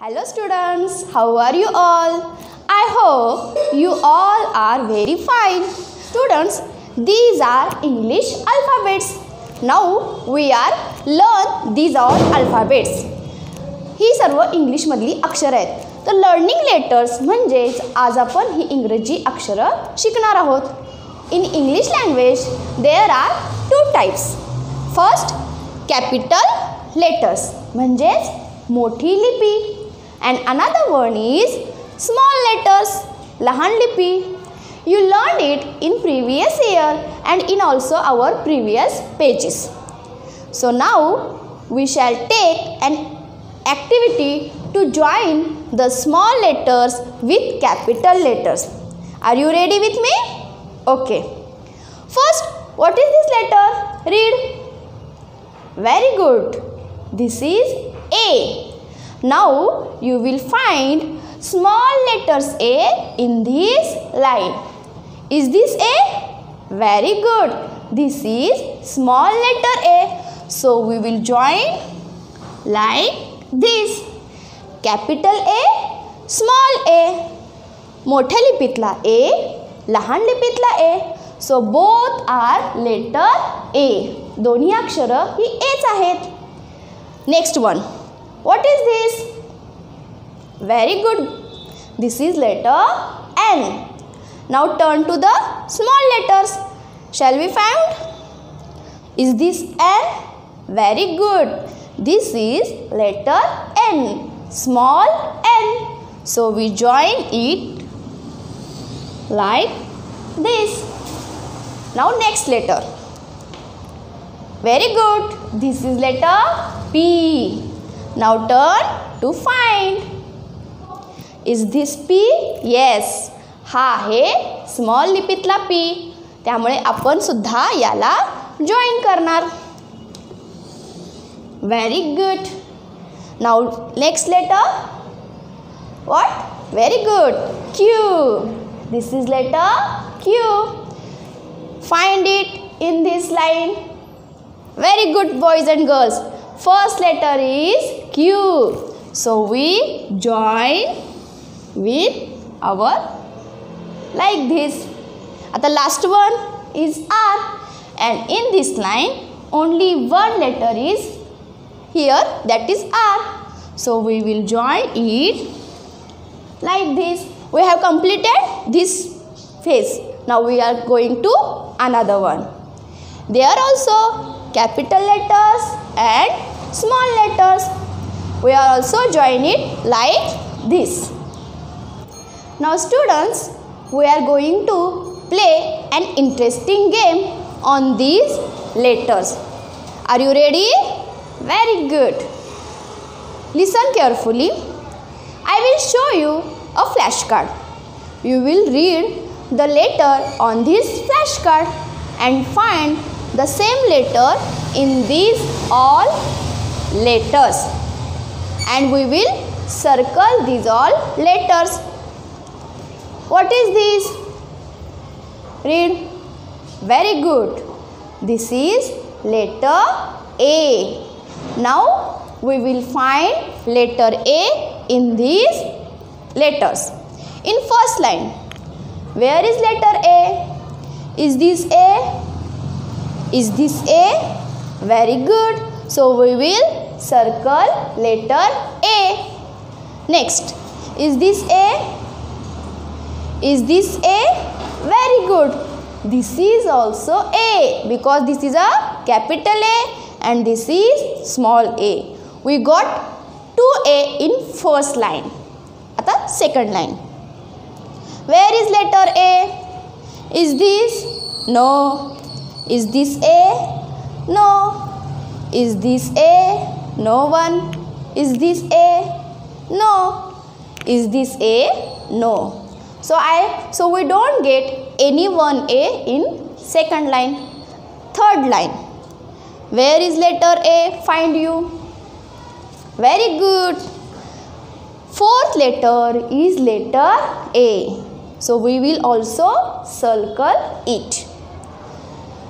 Hello students, how are you all? I hope you all are very fine. Students, these are English alphabets. Now we are learn these all alphabets. ही सर्व English मधली अक्षर आहेत. तर learning letters म्हणजेच आज आपण ही इंग्रजी अक्षरं शिकणार आहोत. In English language there are two types. First, capital letters म्हणजेच मोठी लिपी. And another one is small letters, लहान लिपी. You learned it in previous year and in also our previous pages. So now we shall take an activity to join the small letters with capital letters. Are you ready with me? Okay. First, what is this letter? Read. Very good. This is A. Now you will find small letters A in this line. Is this A? Very good. This is small letter A. So we will join like this. Capital A, small a. मोठ्या लिपीतला A, लहान लिपीतला A. So both are letter A. दोन्ही अक्षरं ही Aच आहेत. Next one. What is this? Very good. This is letter N. Now turn to the small letters. Shall we find? Is this N? Very good. This is letter N. Small n. So we join it like this. Now next letter. Very good. This is letter P. Now turn to find. Is this P? Yes. हा आहे small लिपीतला P. त्यामुळे आपण सुद्धा याला join करणार. Very good. Now next letter. What? Very good. Q. This is letter Q. Find it in this line. Very good, boys and girls. First letter is Q. So we join with our like this. The last one is R. And in this line only one letter is here, that is R. So we will join it like this. We have completed this phase. Now we are going to another one. There also capital letters and small letters. We are also join it like this. Now students, we are going to play an interesting game on these letters. Are you ready? Very good. Listen carefully. I will show you a flashcard. You will read the letter on this flashcard and find the same letter in these all letters. And we will circle these all letters. What is this? Read. Very good. This is letter A. Now we will find letter A in these letters. In first line, where is letter A? Is this A? Is this A? Very good. So we will circle letter A. Next, is this A? Is this A? Very good. This is also A because this is a capital A and this is small a. We got 2A in first line. आता second line. Where is letter A? Is this? No. Is this A? No. Is this A? No one. Is this A? No. Is this A? No. So we don't get any one A in second line. Third line. Where is letter A? Find you. Very good. Fourth letter is letter A. So we will also circle it.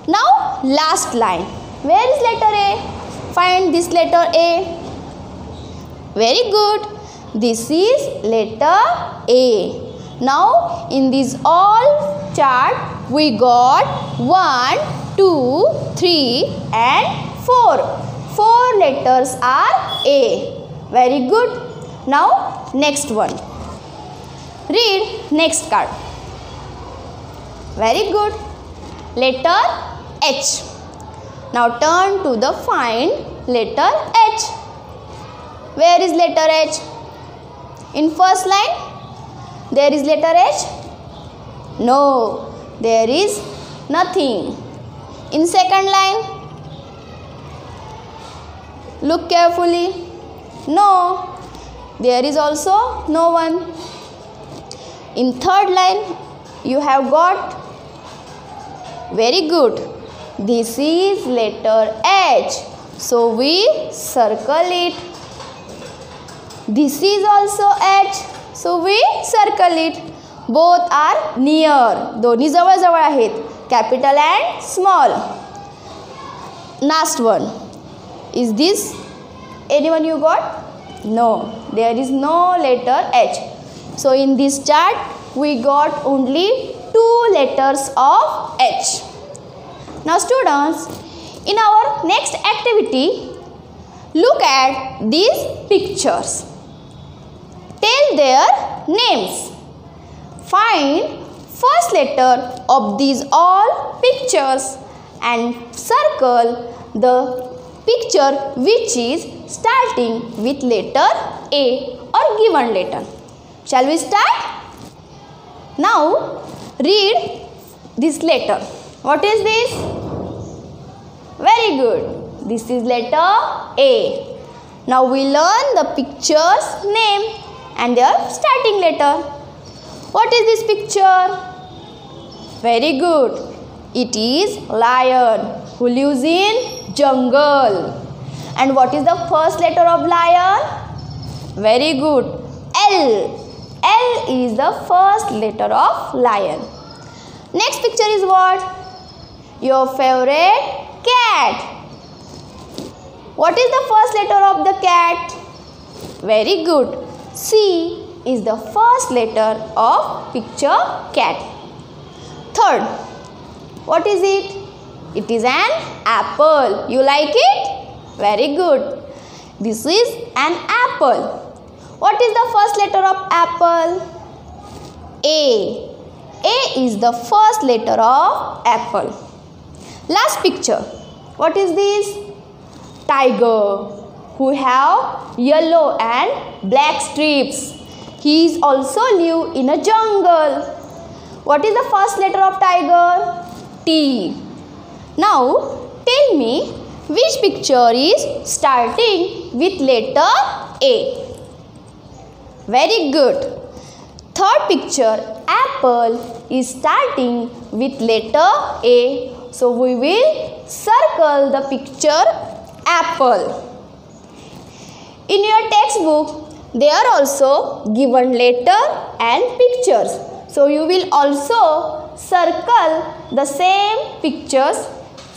Now last line. Where is letter A? Find this letter A. Very good. This is letter A. Now in this all chart we got 1, 2, 3 and 4. 4 letters are A. Very good. Now next one. Read next card. Very good. Letter H. Now turn to the find letter H. Where is letter H? In first line, there is letter H? No, there is nothing. In second line, look carefully. No, there is also no one. In third line, you have got. Very good. This is letter H. So we circle it. This is also H. So we circle it. Both are near. दोन्ही जवळ जवळ आहेत. Capital and small. Last one. Is this anyone you got? No. There is no letter H. So in this chart we got only 2 letters of H. Now students, in our next activity, look at these pictures. Tell their names. Find first letter of these all pictures and circle the picture which is starting with letter A or given letter. Shall we start? Now read this letter. What is this? Very good. This is letter A. Now we learn the picture's name and their starting letter. What is this picture? Very good. It is lion who lives in jungle. And what is the first letter of lion? Very good. L. L is the first letter of lion. Next picture is what? Your favorite cat. What is the first letter of the cat? Very good. C is the first letter of picture cat. Third, what is it? It is an apple. You like it? Very good. This is an apple. What is the first letter of apple? A. A is the first letter of apple. Last picture. What is this? Tiger who have yellow and black strips. He is also live in a jungle. What is the first letter of tiger? T. Now tell me which picture is starting with letter A. Very good. Third picture, apple, is starting with letter A. So we will circle the picture apple. In your textbook, they are also given letter and pictures. So you will also circle the same pictures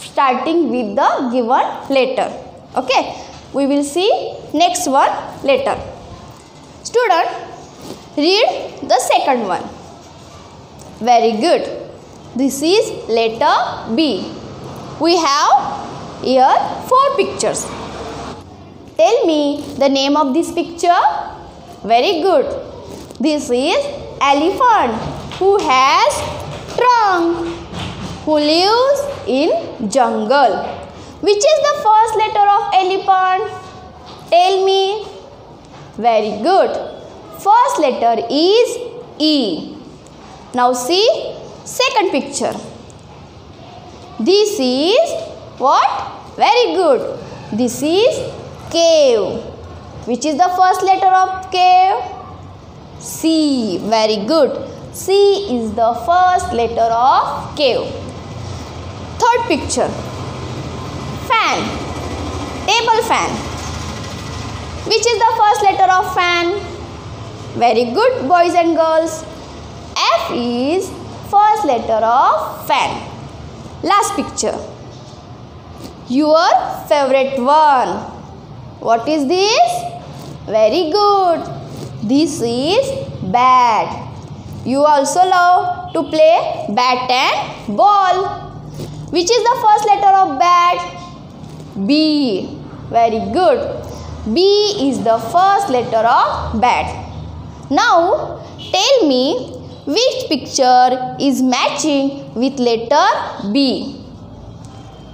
starting with the given letter. Okay, we will see next one later. Student, read the second one. Very good. This is letter B. We have here 4 pictures. Tell me the name of this picture. Very good. This is elephant who has trunk, who lives in jungle. Which is the first letter of elephant? Tell me. Very good. First letter is E. Now see second picture. This is what? Very good. This is cave. Which is the first letter of cave? C. Very good. C is the first letter of cave. Third picture. Fan. Table fan. Which is the first letter of fan? Very good, boys and girls. F is first letter of fan. Last picture. Your favorite one. What is this? Very good. This is bat. You also love to play bat and ball. Which is the first letter of bat? B. Very good. B is the first letter of bat. Now tell me which picture is matching with letter B.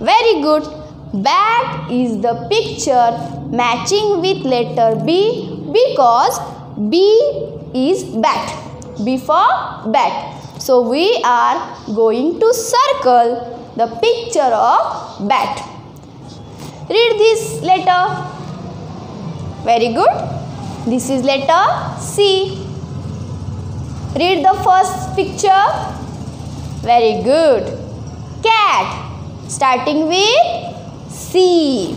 Very good. Bat is the picture matching with letter B because B is bat. B for bat. So we are going to circle the picture of bat. Read this letter. Very good. This is letter C. Read the first picture. Very good. Cat. Starting with C.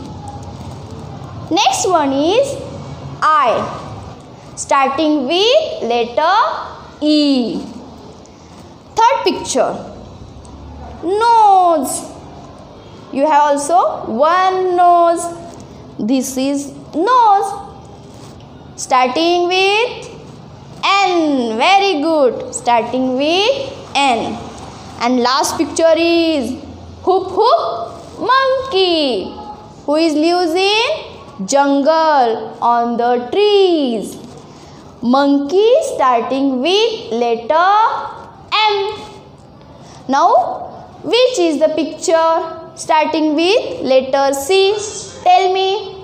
Next one is I. Starting with letter E. Third picture. Nose. You have also one nose. This is nose. Starting with N. Very good. Starting with N. And last picture is hoop hoop monkey. Who is lives in jungle on the trees. Monkey starting with letter M. Now which is the picture starting with letter C? Tell me.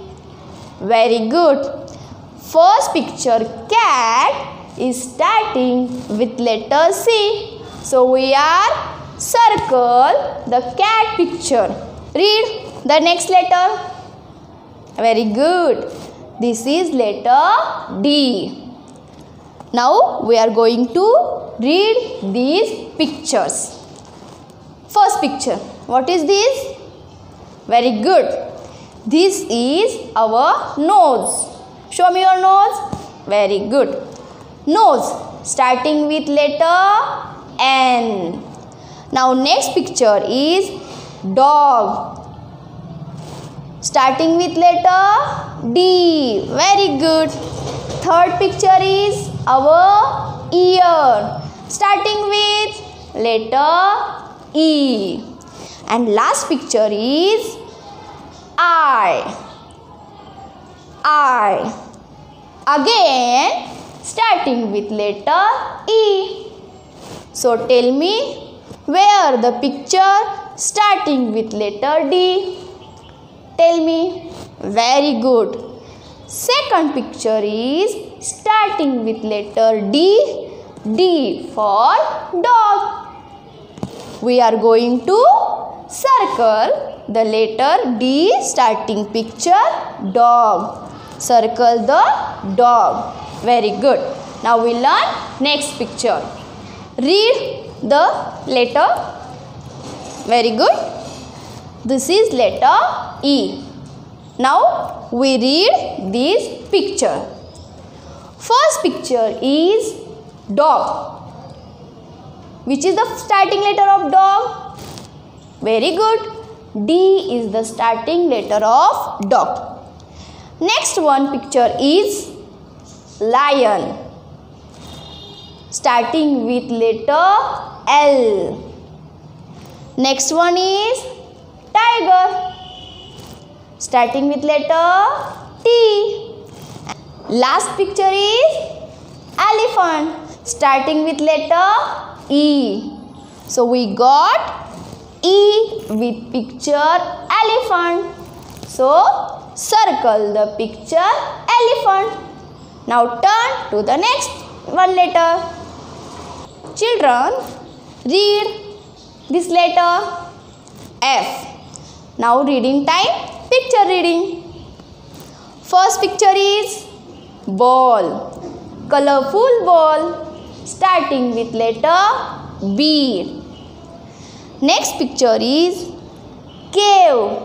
Very good. First picture cat is starting with letter C. So we are circle the cat picture. Read the next letter. Very good. This is letter D. Now we are going to read these pictures. First picture. What is this? Very good. This is our nose. Show me your nose. Very good. Nose starting with letter N. Now next picture is dog. Starting with letter D. Very good. Third picture is our ear. Starting with letter E. And last picture is eye. Eye. Again starting with letter E. So tell me where the picture starting with letter D. Tell me. Very good. Second picture is starting with letter D. D for dog. We are going to circle the letter D starting picture dog. Circle the dog. Very good. Now we learn next picture. Read the letter. Very good. This is letter E. Now we read this picture. First picture is dog. Which is the starting letter of dog? Very good. D is the starting letter of dog. Next one picture is lion. Starting with letter L. Next one is tiger. Starting with letter T. Last picture is elephant. Starting with letter E. So we got E with picture elephant. So circle the picture elephant. Now turn to the next one letter. Children, read this letter F. Now reading time, picture reading. First picture is ball. Colorful ball. Starting with letter B. Next picture is cave.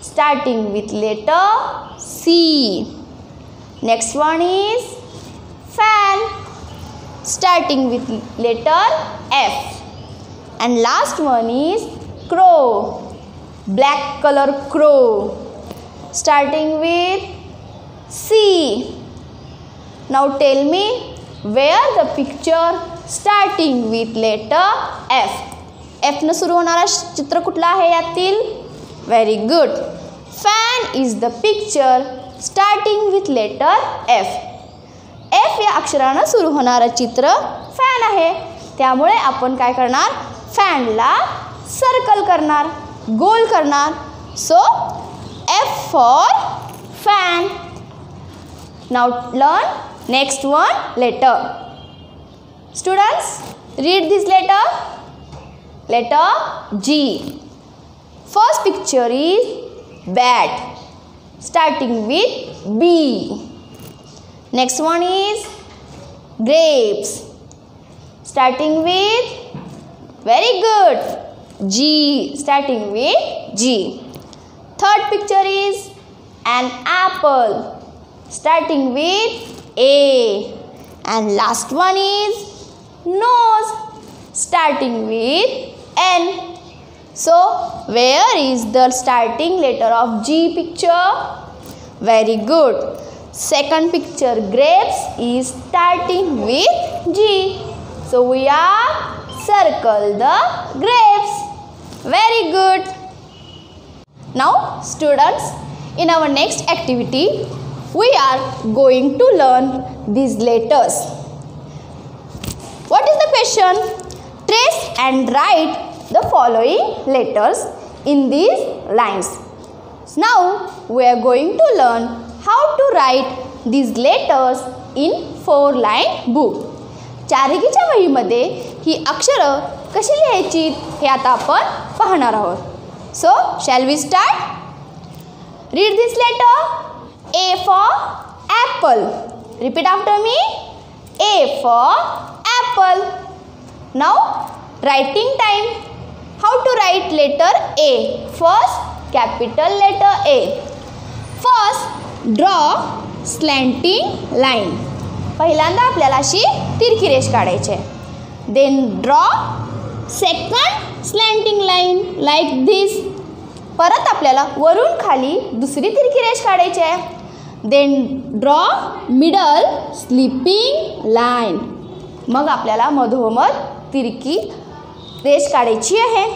Starting with letter C. Next one is fan. Starting with letter F. And last one is crow. Black color crow. Starting with C. Now tell me where the picture starting with letter F. F न सुरू होणारा चित्र कुठला आहे यातील? Very good. Fan is the picture starting with letter F. F या अक्षरानं सुरू होणारं चित्र फॅन आहे. त्यामुळे आपण काय करणार? फॅनला सर्कल करणार, गोल करणार. सो F for fan. Now learn next one letter. Students, read this letter. Letter G. First picture is bat starting with B. Next one is grapes starting with, very good, G, starting with G. Third picture is an apple starting with A. And last one is nose starting with N. So where is the starting letter of G picture? Very good. Second picture grapes is starting with G. So we are circle the grapes. Very good. Now students, in our next activity we are going to learn these letters. What is the question? Trace and write the following letters in these lines. Now we are going to learn how to write these letters in 4-line book. चारिकीच्या वहीमध्ये ही अक्षरं कशी लिहायची हे आता आपण पाहणार आहोत. So shall we start? Read this letter. A for apple. Repeat after me. A for apple. Now writing time. How to write letter A? First, capital letter A. First, draw slanting line. पहिल्यांदा आपल्याला अशी तिरकी रेष काढायची आहे. Then draw second slanting line like this. परत आपल्याला वरून खाली दुसरी तिरकी रेष काढायची आहे. Then draw middle sleeping line. मग आपल्याला मधोमध तिरकी रेष काढायची आहे.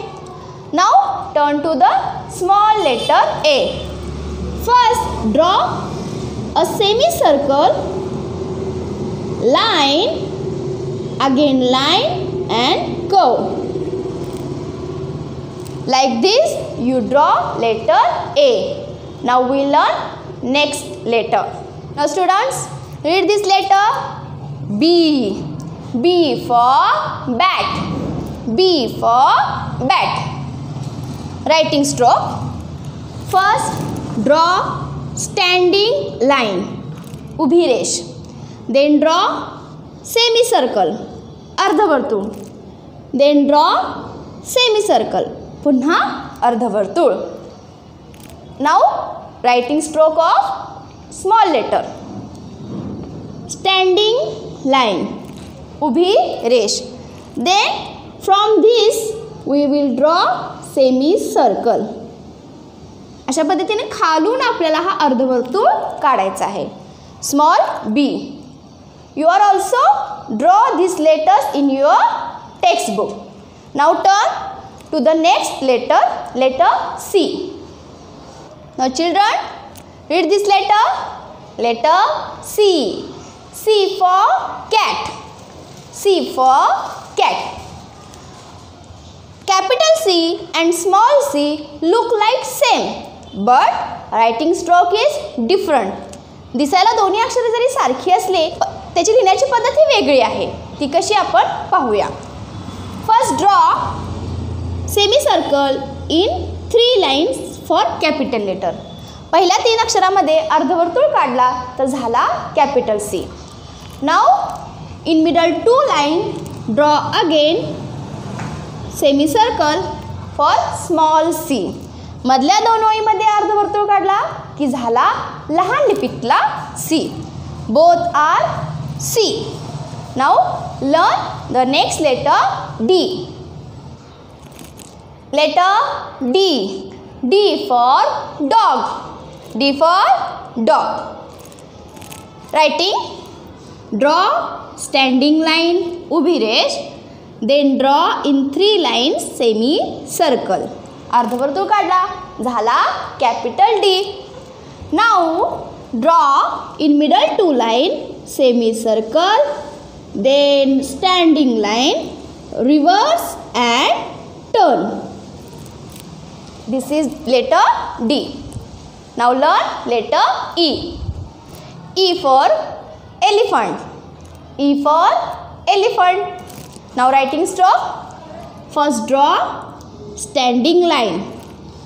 Now turn to the small letter A. First draw a semicircle, line, again line and curve. Like this you draw letter A. Now we learn next letter. Now students, read this letter. B. B for bat. B for bat. Writing stroke. First draw standing line, उभी रेष. Then draw semicircle, अर्धवर्तुळ. Then draw semicircle, पुन्हा अर्धवर्तुळ. Now writing stroke of small letter. Standing line, उभी रेष. Then from this we will draw semicircle. अशा पद्धतीने खालून आपल्याला हा अर्धवर्तुळ काढायचा आहे. Small b. You are also draw these letters in your textbook. Now turn to the next letter, letter C. Now children, read this letter. Letter C. C for cat. C for cat. Capital C and small c look like same, but writing stroke is different. दिसायला दोन्ही अक्षरे जरी सारखी असले त्याची लिहिण्याची पद्धत ही वेगळी आहे. ती कशी आपण पाहूया. First draw semicircle in 3 lines for capital letter. पहिल्या 3 अक्षरामध्ये अर्धवर्तुळ काढला तर झाला capital C. Now in middle 2 line draw again semicircle for small C. मधल्या 2 ओळीमध्ये अर्धवर्तुळ काढला की झाला लहान लिपीतला सी. Both are C. Now learn the next letter D. Letter D. D for dog. D for dog. Writing Draw standing line, उभी रेष. Then draw in 3 lines semicircle. अर्धवर्तुळ काढला. झाला capital D. Now draw in middle 2 line semicircle. Then standing line, reverse and turn. This is letter D. Now learn letter E. E for elephant. E for elephant. Now writing stroke. First draw standing line,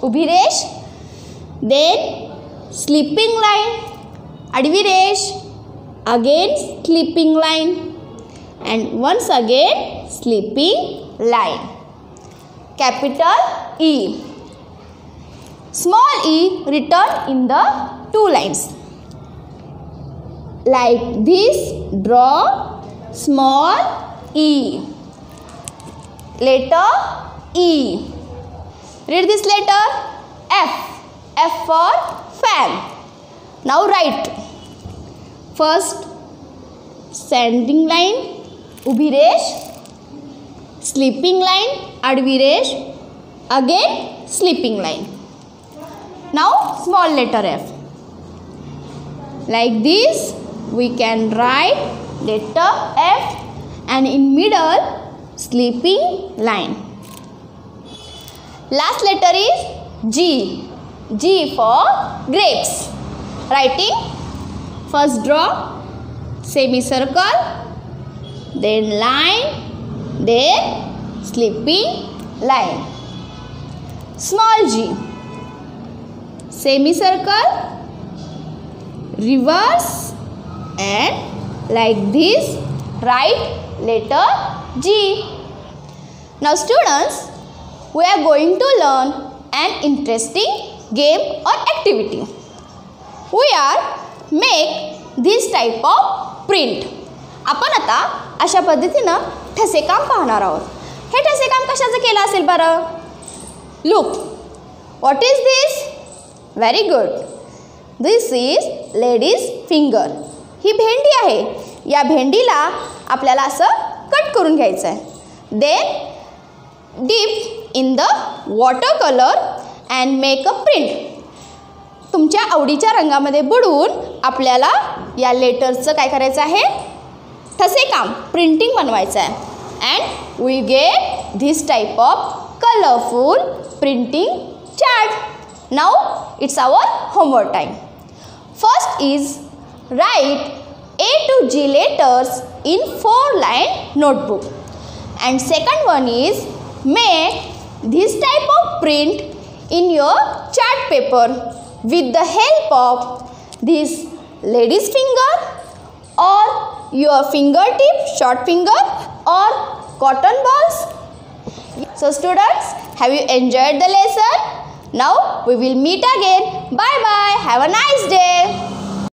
उभी रेष. Then sleeping line, आडवी रेष. Again sleeping line. And once again sleeping line. Capital E. Small e written in the 2 lines. Like this, draw small e. Letter E. Read this letter. F. F for fan. Now write. First standing line, उभी रेष. Sleeping line, आडवी रेष. Again sleeping line. Now small letter F. Like this we can write letter F and in middle sleeping line. Last letter is G. G for grapes. Writing. First draw semicircle, then line, then sleeping line. Small g. Semicircle, reverse and like this write letter G. Now students, we are going to learn an interesting game or activity. We are make this type of print. आपण आता अशा पद्धतीनं ठसे काम पाहणार आहोत. हे ठसे काम कशाचं केलं असेल बरं? Look. What is this? Very good. This is lady's finger. ही भेंडी आहे. या भेंडीला आपल्याला असं कट करून घ्यायचं आहे. Then dip in the watercolor and make a print. तुमच्या आवडीच्या रंगामध्ये बुडवून आपल्याला या लेटर्सचं काय करायचं आहे? ठसे काम प्रिंटिंग बनवायचं आहे. And we get this type of colorful printing chart. Now it's our homework time. First is write A to G letters in 4-line notebook. And second one is make this type of print in your chart paper with the help of this lady's finger or your fingertip, short finger or cotton balls. So students, have you enjoyed the lesson? Now we will meet again. Bye bye. Have a nice day.